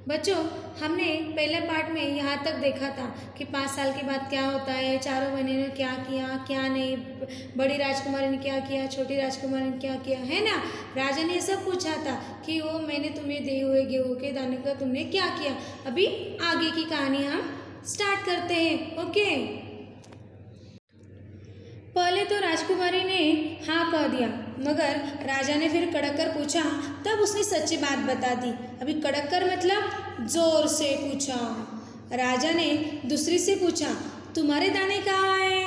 बच्चों, हमने पहले पार्ट में यहाँ तक देखा था कि 5 साल के बाद क्या होता है, चारों बहनों ने क्या किया क्या नहीं, बड़ी राजकुमारी ने क्या किया, छोटी राजकुमारी ने क्या किया, है ना। राजा ने ये सब पूछा था कि वो मैंने तुम्हें दिए हुए गेहूं के दाने का तुमने क्या किया। अभी आगे की कहानी हम स्टार्ट करते हैं। ओके, पहले तो राजकुमारी ने हाँ कह दिया, मगर राजा ने फिर कड़क कर पूछा, तब उसने सच्ची बात बता दी। अभी कड़क कर मतलब जोर से पूछा। राजा ने दूसरी से पूछा, तुम्हारे दाने कहाँ हैं?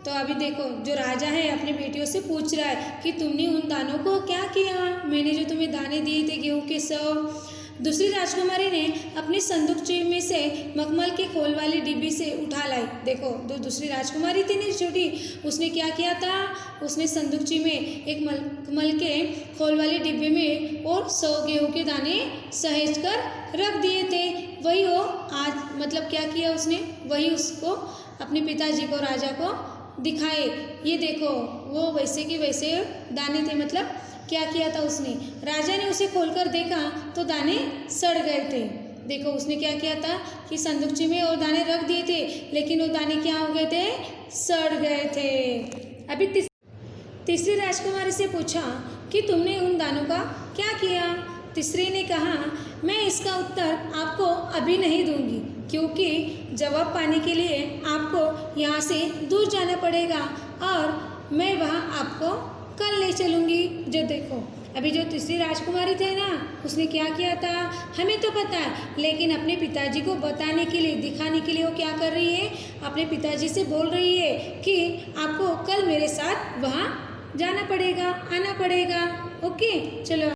तो अभी देखो, जो राजा है अपनी बेटियों से पूछ रहा है कि तुमने उन दानों को क्या किया, मैंने जो तुम्हें दाने दिए थे गेहूं के 100। दूसरी राजकुमारी ने अपनी संदूकची में से मखमल के खोल वाली डिब्बी से उठा लाई। देखो, जो दूसरी राजकुमारी थी ना छोटी, उसने क्या किया था, उसने संदूकची में एक मखमल के खोल वाले डिब्बे में और 100 गेहूं के दाने सहेज कर रख दिए थे। वही वो आज मतलब क्या किया उसने, वही उसको अपने पिताजी को, राजा को दिखाए। ये देखो, वो वैसे के वैसे दाने थे। मतलब क्या किया था उसने, राजा ने उसे खोलकर देखा तो दाने सड़ गए थे। देखो, उसने क्या किया था कि संदूकची में और दाने रख दिए थे, लेकिन वो दाने क्या हो गए थे, सड़ गए थे। अभी तीसरी राजकुमारी से पूछा कि तुमने उन दानों का क्या किया। तीसरी ने कहा, मैं इसका उत्तर आपको अभी नहीं दूंगी, क्योंकि जवाब पाने के लिए आपको यहाँ से दूर जाना पड़ेगा और मैं वहाँ आपको कल ले चलूँगी। जो देखो, अभी जो तीसरी राजकुमारी थे ना, उसने क्या किया था हमें तो पता है, लेकिन अपने पिताजी को बताने के लिए, दिखाने के लिए वो क्या कर रही है, अपने पिताजी से बोल रही है कि आपको कल मेरे साथ वहाँ जाना पड़ेगा, आना पड़ेगा। ओके, चलो।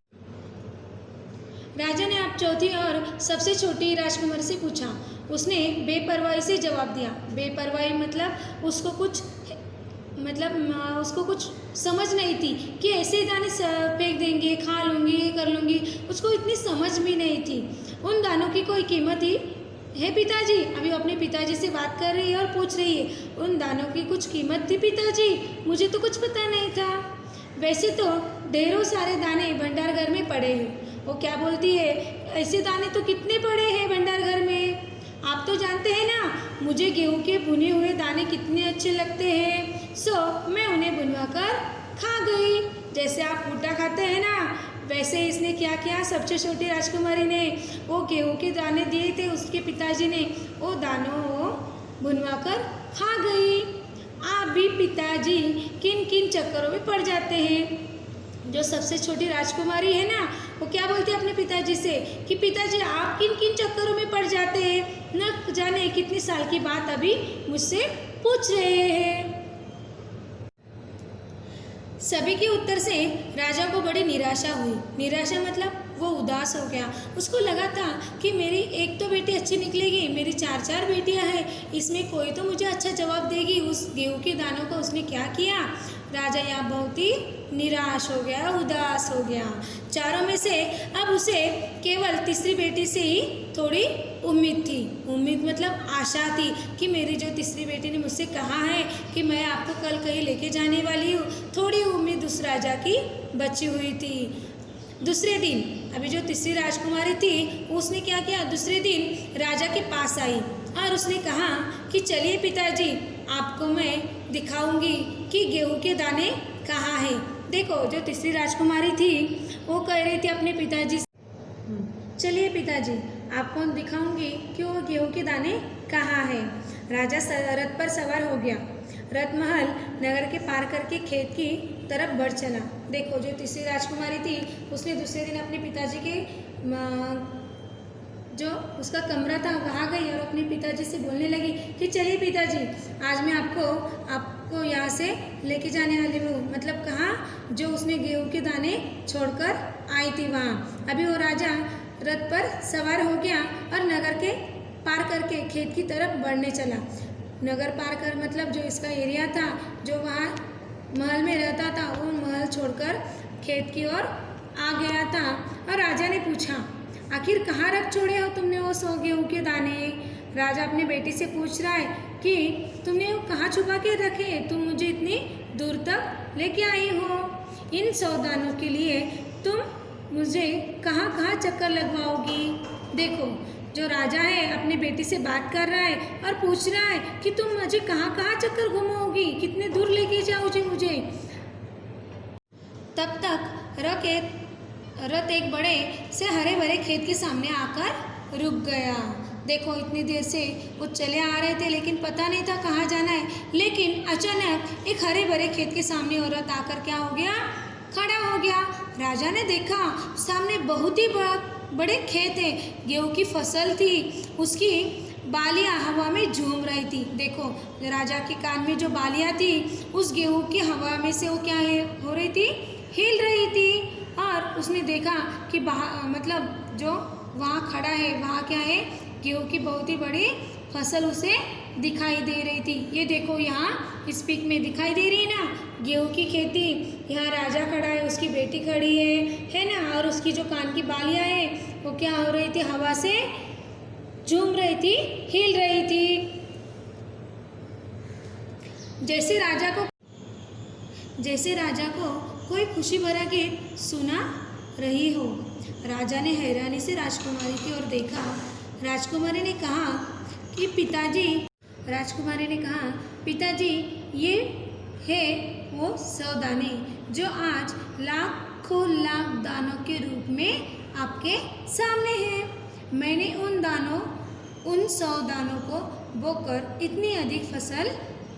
राजा ने अब चौथी और सबसे छोटी राजकुमारी से पूछा। उसने बेपरवाही से जवाब दिया। बेपरवाही मतलब उसको कुछ समझ नहीं थी कि ऐसे दाने फेंक देंगे, खा लूँगी, ये कर लूँगी। उसको इतनी समझ भी नहीं थी। उन दानों की कोई कीमत ही है पिताजी। अभी वो अपने पिताजी से बात कर रही है और पूछ रही है, उन दानों की कुछ कीमत थी पिताजी? मुझे तो कुछ पता नहीं था। वैसे तो ढेरों सारे दाने भंडार घर में पड़े हैं। वो क्या बोलती है, ऐसे दाने तो कितने पड़े हैं भंडार घर में। आप तो जानते हैं ना, मुझे गेहूं के भुने हुए दाने कितने अच्छे लगते हैं। सो मैं उन्हें बुनवा कर खा गई। जैसे आप भुट्टा खाते हैं ना, वैसे इसने क्या किया, सबसे छोटी राजकुमारी ने वो गेहूं के दाने दिए थे उसके पिताजी ने, वो दानों वो बुनवा कर खा गई। आप भी पिताजी किन किन चक्करों में पड़ जाते हैं। जो सबसे छोटी राजकुमारी है ना, वो क्या बोलती है अपने पिताजी से कि पिताजी आप किन किन चक्करों में पड़ जाते हैं, न जाने कितनी साल की बात अभी मुझसे पूछ रहे हैं। सभी के उत्तर से राजा को बड़ी निराशा हुई। निराशा मतलब वो उदास हो गया। उसको लगा था कि मेरी एक तो बेटी अच्छी निकलेगी, मेरी 4 बेटियां हैं, इसमें कोई तो मुझे अच्छा जवाब देगी। उस गेहूं के दानों का उसने क्या किया। राजा यहाँ बहुत ही निराश हो गया, उदास हो गया। चारों में से अब उसे केवल तीसरी बेटी से ही थोड़ी उम्मीद थी। उम्मीद मतलब आशा थी कि मेरी जो तीसरी बेटी ने मुझसे कहा है कि मैं आपको कल कहीं लेके जाने वाली हूँ, थोड़ी उम्मीद उस राजा की बची हुई थी। दूसरे दिन अभी जो तीसरी राजकुमारी थी, उसने क्या किया, दूसरे दिन राजा के पास आई और उसने कहा कि चलिए पिताजी, आपको मैं दिखाऊंगी कि गेहूं के दाने कहाँ हैं। देखो, जो तीसरी राजकुमारी थी वो कह रही थी अपने पिताजी से, चलिए पिताजी, आपको दिखाऊंगी कि वो गेहूं के दाने कहाँ हैं। राजा रथ पर सवार हो गया। रथ महल नगर के पार करके खेत की तरफ बढ़ चला। देखो, जो तीसरी राजकुमारी थी उसने दूसरे दिन अपने पिताजी के जो उसका कमरा था वहाँ गई और अपने पिताजी से बोलने लगी कि चलिए पिताजी, आज मैं आपको यहाँ से लेके जाने वाली हूँ। मतलब कहाँ, जो उसने गेहूं के दाने छोड़कर आई थी वहाँ। अभी वो राजा रथ पर सवार हो गया और नगर के पार करके खेत की तरफ बढ़ने चला। नगर पार कर मतलब जो इसका एरिया था, जो वहाँ महल में रहता था, वो महल छोड़कर खेत की ओर आ गया था। और राजा ने पूछा, आखिर कहाँ रख छोड़े हो तुमने वो 100 गेहूं के दाने। राजा अपनी बेटी से पूछ रहा है कि तुमने वो कहाँ छुपा के रखे, तुम मुझे इतनी दूर तक लेके आई हो। इन 100 दानों के लिए तुम मुझे कहाँ कहाँ चक्कर लगवाओगी। देखो जो राजा है अपनी बेटी से बात कर रहा है और पूछ रहा है कि तुम मुझे कहाँ कहाँ चक्कर घुमाओगी, कितने दूर लेके जाओगे मुझे। तब तक रथ एक बड़े से हरे भरे खेत के सामने आकर रुक गया। देखो इतनी देर से वो चले आ रहे थे लेकिन पता नहीं था कहाँ जाना है, लेकिन अचानक एक हरे भरे खेत के सामने वो रथ आकर क्या हो गया, खड़ा हो गया। राजा ने देखा सामने बहुत ही बड़े खेत है, गेहूं की फसल थी, उसकी बालियाँ हवा में झूम रही थी। देखो राजा के कान में जो बालियाँ थी उस गेहूं की हवा में से वो क्या है हो रही थी, हिल रही थी। और उसने देखा कि मतलब जो वहाँ खड़ा है वहाँ क्या है, गेहूं की बहुत ही बड़ी फसल उसे दिखाई दे रही थी। ये देखो यहाँ इस पिक में दिखाई दे रही है ना, गेहूं की खेती। यहाँ राजा खड़ा है, उसकी बेटी खड़ी है ना, और उसकी जो कान की बालियाँ है वो क्या हो रही थी, हवा से झूम रही थी, हिल रही थी। जैसे राजा को कोई खुशी भरा गीत सुना रही हो। राजा ने हैरानी से राजकुमारी की ओर देखा। राजकुमारी ने कहा पिताजी ये है वो 100 दाने जो आज लाखों लाख दानों के रूप में आपके सामने हैं। मैंने उन 100 दानों को बोकर इतनी अधिक फसल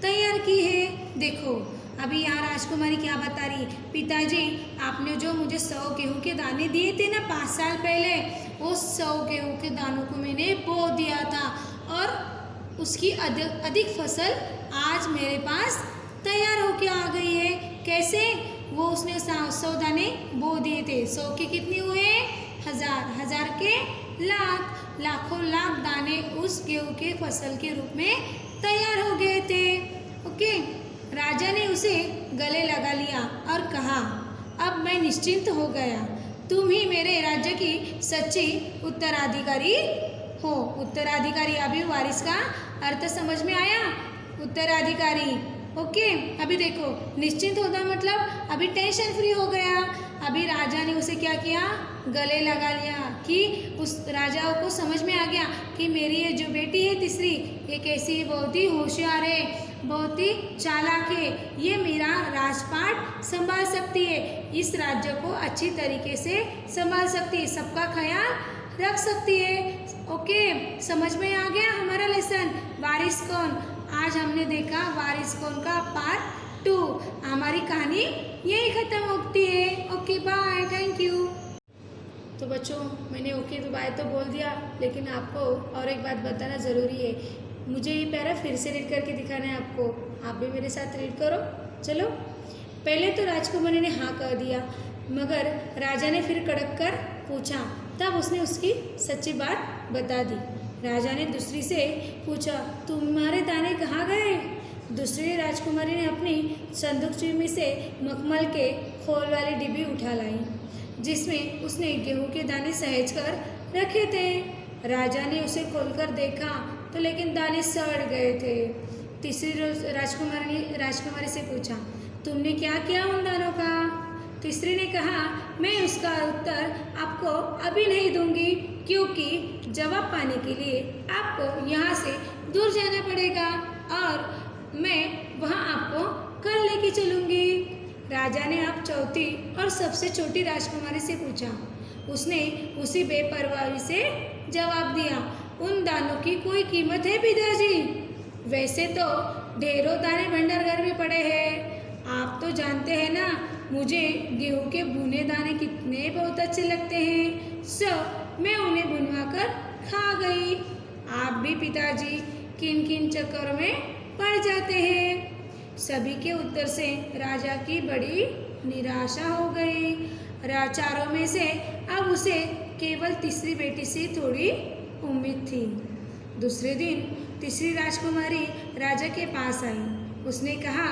तैयार की है। देखो अभी यहाँ राजकुमारी क्या बता रही, पिताजी आपने जो मुझे 100 गेहूं के दाने दिए थे ना 5 साल पहले, वो 100 गेहूं के दानों को मैंने बो दिया था और उसकी अधिक फसल आज मेरे पास तैयार होके आ गई है। कैसे, वो उसने 100 दाने बो दिए थे, 100 के कितने हुए, 1000, 1000 के लाख, लाखों लाख दाने उस गेहूं के फसल के रूप में तैयार हो गए थे। ओके, राजा ने उसे गले लगा लिया और कहा, अब मैं निश्चिंत हो गया, तुम ही मेरे राज्य की सच्ची उत्तराधिकारी हो। उत्तराधिकारी, अभी वारिस का अर्थ समझ में आया, उत्तराधिकारी। ओके, अभी देखो निश्चिंत होता मतलब अभी टेंशन फ्री हो गया। अभी राजा ने उसे क्या किया, गले लगा लिया कि उस राजा को समझ में आ गया कि मेरी ये जो बेटी है तीसरी, ये कैसी बहुत ही होशियार है, बहुत ही चालाक है, ये मेरा राजपाट संभाल सकती है, इस राज्य को अच्छी तरीके से संभाल सकती है, सबका ख्याल रख सकती है। ओके, समझ में आ गया हमारा लेसन वारिस कौन। आज हमने देखा वारिस कौन का पार्ट 2। हमारी कहानी यही खत्म होती है। Okay bye, thank you. तो बच्चों मैंने ओके तो बाय तो बोल दिया, लेकिन आपको और एक बात बताना ज़रूरी है। मुझे ये पैरा फिर से रीड करके दिखाना है आपको, आप भी मेरे साथ रीड करो। चलो, पहले तो राजकुमारी ने हाँ कह दिया, मगर राजा ने फिर कड़क कर पूछा, तब उसने उसकी सच्ची बात बता दी। राजा ने दूसरी से पूछा, तुम्हारे दाने कहाँ गए। दूसरी राजकुमारी ने अपनी संदूक में से मखमल के खोल वाली डिब्बी उठा लाई, जिसमें उसने गेहूं के दाने सहेज कर रखे थे। राजा ने उसे खोलकर देखा तो लेकिन दाने सड़ गए थे। तीसरी राजकुमारी से पूछा, तुमने क्या किया उन दानों का। तीसरी ने कहा, मैं उसका उत्तर आपको अभी नहीं दूंगी, क्योंकि जवाब पाने के लिए आपको यहाँ से दूर जाना पड़ेगा और मैं वहाँ आपको कल लेके चलूँगी। राजा ने अब चौथी और सबसे छोटी राजकुमारी से पूछा। उसने उसी बेपरवाही से जवाब दिया, उन दानों की कोई कीमत है पिताजी। वैसे तो ढेरों दाने भंडार घर में पड़े हैं, आप तो जानते हैं ना, मुझे गेहूं के भुने दाने कितने बहुत अच्छे लगते हैं, सो मैं उन्हें बुनवा कर खा गई। आप भी पिताजी किन किन चक्करों में पड़ जाते हैं। सभी के उत्तर से राजा की बड़ी निराशा हो गई। चारों में से अब उसे केवल तीसरी बेटी से थोड़ी उम्मीद थी। दूसरे दिन तीसरी राजकुमारी राजा के पास आई। उसने कहा,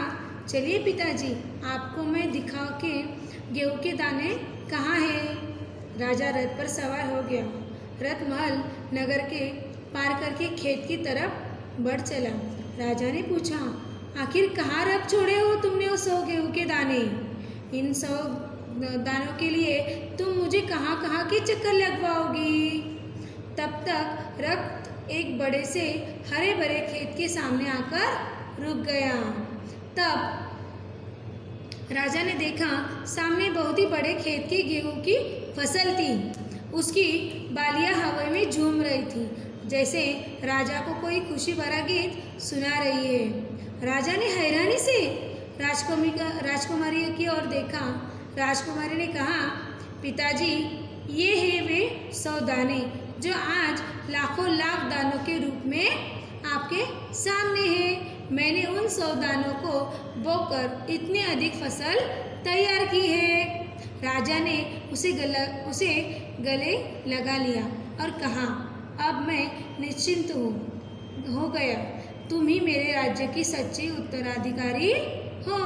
चलिए पिताजी, आपको मैं दिखा के गेहूं के दाने कहाँ हैं। राजा रथ पर सवार हो गया। रथ महल नगर के पार करके खेत की तरफ बढ़ चला। राजा ने पूछा, आखिर कहाँ रख छोड़े हो तुमने वो 100 गेहूं के दाने। इन 100 दानों के लिए तुम मुझे कहाँ कहाँ के चक्कर लगवाओगी। तब तक रथ एक बड़े से हरे भरे खेत के सामने आकर रुक गया। तब राजा ने देखा सामने बहुत ही बड़े खेत की गेहूं की फसल थी। उसकी बालियां हवा में झूम रही थी, जैसे राजा को कोई खुशी भरा गीत सुना रही है। राजा ने हैरानी से राजकुमारी की ओर देखा। राजकुमारी ने कहा, पिताजी, ये है वे 100 दाने जो आज लाखों लाख दानों के रूप में आपके सामने हैं। मैंने उन 100 दानों को बोकर इतनी अधिक फसल तैयार की है। राजा ने उसे गले लगा लिया और कहा, अब मैं निश्चिंत हो गया। तुम ही मेरे राज्य की सच्ची उत्तराधिकारी हो।